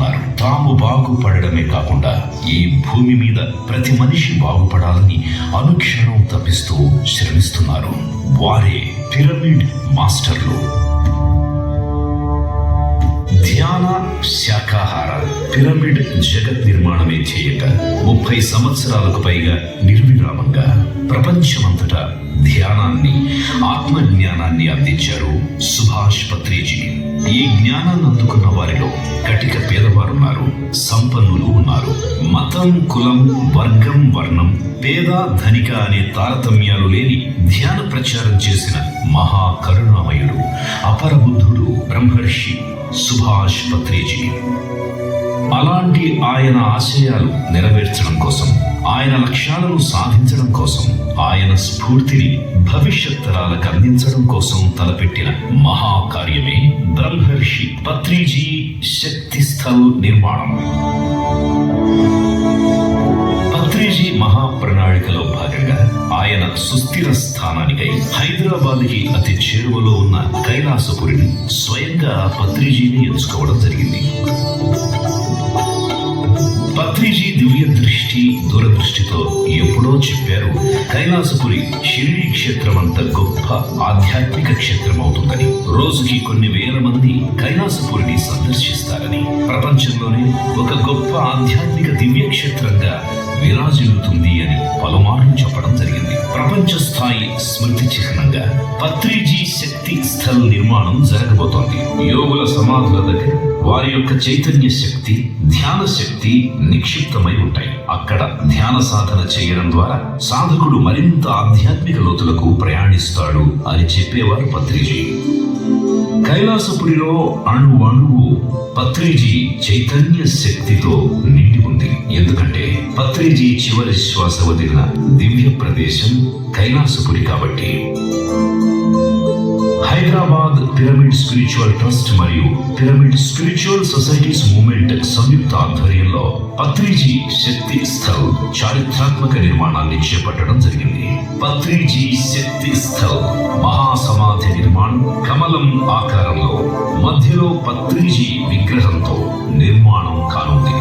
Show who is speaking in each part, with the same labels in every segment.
Speaker 1: చేస్తున్నారు. తాము బాగుపడడమే కాకుండా ఈ భూమి మీద ప్రతి మనిషి బాగుపడాలని అనుక్షణం తప్పిస్తూ శ్రమిస్తున్నారు. వారే పిరమిడ్ మాస్టర్లు. ధ్యాన, శాకాహార పిరమిడ్ జగత్ నిర్మాణమే ధ్యేయంగా 30 సంవత్సరాలకు పైగా నిర్విరామంగా ప్రపంచమంతటా ధ్యానాన్ని, ఆత్మజ్ఞానాన్ని అందించారు సుభాష్ పత్రిజీ. ఈ జ్ఞానాన్ని అందుకున్న వారిలో కటిక పేదవారున్నారు, సంపన్నులు ఉన్నారు. మతం, కులం, వర్గం, వర్ణం, పేద, ధనిక అనే తారతమ్యాలు లేని ధ్యాన ప్రచారం చేసిన మహాకరుణామయుడు, అపరబుద్ధుడు బ్రహ్మర్షి సుభాష్ పత్రిజీ. అలాంటి ఆయన ఆశయాలు నెరవేర్చడం కోసం, ఆయన లక్ష్యాలను సాధించడం కోసం, ఆయన స్ఫూర్తిని భవిష్యత్ తరాలకు అందించడం కోసం తలపెట్టిన మహాకార్యమే బ్రహ్మర్షి పత్రిజీ శక్తి స్థల్ నిర్మాణం. పత్రిజీ మహాప్రణాళికలో భాగంగా ఆయన సుస్థిర స్థానానికై హైదరాబాద్కి అతి చేరువలో ఉన్న కైలాసపురిని స్వయంగా పత్రిజీని ఎంచుకోవడం జరిగింది. పత్రిజీ దివ్య దృష్టి, దూరదృష్టితో ఎప్పుడో చెప్పారు, కైలాసపురి షిరిడి క్షేత్రం అంత గొప్ప ఆధ్యాత్మిక క్షేత్రం అవుతుందని. రోజుకి కొన్ని వేల మంది కైలాసపురిని సందర్శిస్తారని, ప్రపంచంలోనే ఒక గొప్ప ఆధ్యాత్మిక దివ్య క్షేత్రంగా విరాజిల్లుతుంది అని పలుమార్లు చెప్పడం జరిగింది. ప్రపంచ స్థాయి స్మృతి చిహ్నంగా పత్రిజీ శక్తి స్థల్ నిర్మాణం జరగబోతోంది. యోగుల సమాధుల దగ్గర వారి యొక్క చైతన్య శక్తి, ధ్యాన శక్తి నిక్షిప్తమై ఉంటాయి. అక్కడ ధ్యాన సాధన చేయడం ద్వారా సాధకుడు మరింత ఆధ్యాత్మిక లోతులకు ప్రయాణిస్తాడు అని చెప్పేవారు పత్రిజీ. కైలాసపురిలో అణువణువు పత్రిజీ చైతన్య శక్తితో నిండి ఉంది. ఎందుకంటే పత్రిజీ చివరి శ్వాస వదిలిన దివ్య ప్రదేశం కైలాసపురి కాబట్టి. హైదరాబాద్ పిరమిడ్ స్పిరిచువల్ ట్రస్ట్ మరియు పిరమిడ్ స్పిరిచువల్ సొసైటీస్ మూవ్మెంట్ సంయుక్త ఆధ్వర్యంలో పత్రిజీ శక్తి స్థల్ చారిత్రాత్మక నిర్మాణాన్ని చేపట్టడం జరిగింది. పత్రిజీ శక్తి స్థల్ మహాసమాధి నిర్మాణం కమలం ఆకారంలో మధ్యలో పత్రిజీ విగ్రహంతో నిర్మాణం కానుంది.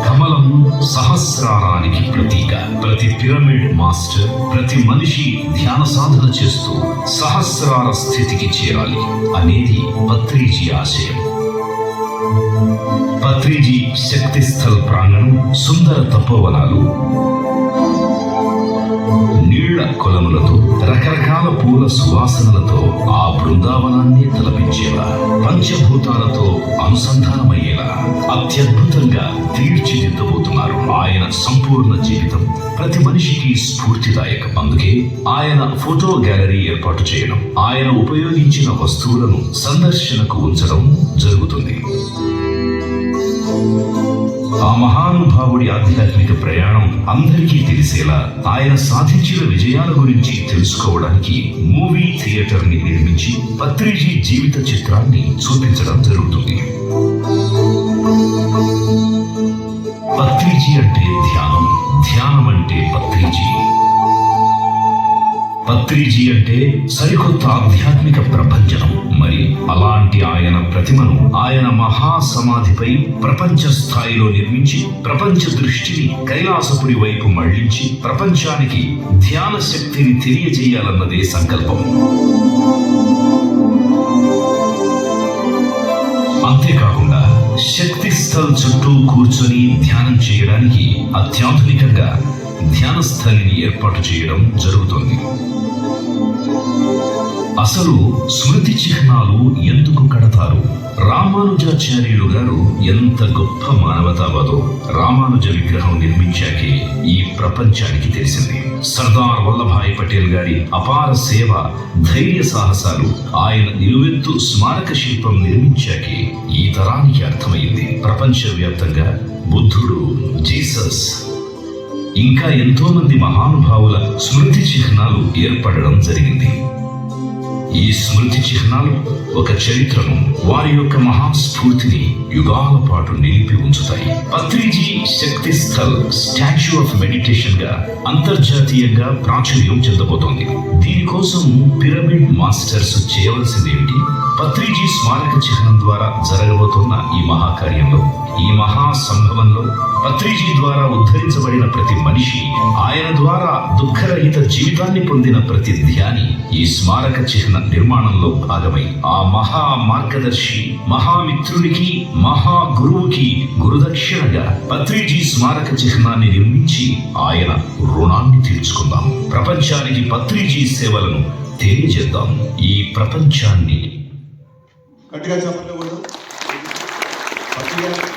Speaker 1: కమలం సహస్రారానికి ప్రతీక. ప్రతి పిరమిడ్ మాస్టర్, ప్రతి మనిషి ధ్యాన సాధన చేస్తూ సహస్రార స్థితికి చేరాలి అనేది పత్రిజీ ఆశయం. పత్రిజీ శక్తి స్థల్ ప్రాంగణం సుందర తపోవనాలు, నీళ్ల కొలములతో, రకరకాల పూల సువాసనలతో ఆ బృందావనాన్ని తలపించేలా, పంచభూతాలతో అనుసంధానమయ్యేలా అత్యద్భుతంగా తీర్చిదిద్దబోతున్నారు. ఆయన సంపూర్ణ జీవితం ప్రతి మనిషికి స్ఫూర్తిదాయకం. అందుకే ఆయన ఫోటో గ్యాలరీ ఏర్పాటు చేయడం, ఆయన ఉపయోగించిన వస్తువులను సందర్శనకు ఉంచడం జరుగుతుంది. ఆ మహానుభావుడి ఆధ్యాత్మిక ప్రయాణం అందరికీ తెలిసేలా, ఆయన సాధించిన విజయాల గురించి తెలుసుకోవడానికి మూవీ థియేటర్ ని నిర్మించి పత్రిజీ జీవిత చిత్రాన్ని చూపించడం జరుగుతుంది. పత్రిజీ అంటే ధ్యానం, ధ్యానం అంటే పత్రిజీ. పత్రిజీ అంటే సరికొత్త ఆధ్యాత్మిక ప్రభంజనం. మరి అలాంటి ఆయన ప్రతిమను ఆయన మహాసమాధిపై ప్రపంచ స్థాయిలో నిర్మించి ప్రపంచ దృష్టిని కైలాసపురి వైపు మళ్లించి ప్రపంచానికి ధ్యాన శక్తిని తెలియజేయాలన్నదే సంకల్పం. అంతేకాకుండా శక్తి స్థల్ చుట్టూ కూర్చొని ధ్యానం చేయడానికి అత్యాధునికంగా ధ్యాన స్థలిని ఏర్పాటు చేయడం జరుగుతుంది. అసలు స్మృతి చిహ్నాలు ఎందుకు కడతారు? రామానుజాచార్యులు గారు ఎంత గొప్ప మానవతావాదో రామానుజ విగ్రహం నిర్మించాకే ఈ ప్రపంచానికి తెలిసింది. సర్దార్ వల్లభాయ్ పటేల్ గారి అపార సేవ, ధైర్య సాహసాలు, ఆయన నిలువెత్తు స్మారక శిల్పం నిర్మించాకే ఈ తరానికి అర్థమైంది. ప్రపంచవ్యాప్తంగా బుద్ధుడు, జీసస్, ఇంకా ఎంతో మంది మహానుభావుల స్మృతి చిహ్నాలు ఏర్పడడం జరిగింది. ఈ స్మృతి చిహ్నాలు ఒక చరిత్రను, వారి యొక్క మహాస్ఫూర్తిని యుగాల పాటు నిలిపి ఉంచుతాయి. పత్రిజీ శక్తి స్థల్ స్టాచ్యూ ఆఫ్ మెడిటేషన్ గా అంతర్జాతీయంగా ప్రాచుర్యం చెందబోతోంది. దీనికోసం పిరమిడ్ మాస్టర్స్ చేయవలసింది ఏమిటి? పత్రిజీ స్మారక చిహ్నం ద్వారా జరగబోతున్న ఈ మహాకార్యంలో, ఈ మహా సంభవంలో పత్రిజీ ద్వారా ఉద్ధరించబడిన ప్రతి మనిషి, ఆయన ద్వారా దుఃఖరహిత జీవితాన్ని పొందిన ప్రతి ధ్యాని ఈ స్మారక చిహ్న నిర్మాణంలో భాగమై ఆ మహా మార్గదర్శి, మహామిత్రుడికి, మహా గురువుకి గురుదక్షిణగా పత్రిజీ స్మారక చిహ్నాన్ని నిర్మించి ఆయన రుణాన్ని తీర్చుకుందాం. ప్రపంచానికి పత్రిజీ సేవలను తెలియజేద్దాం. ఈ ప్రపంచాన్ని
Speaker 2: గట్టిగా చెప్పలేదు. పత్రిక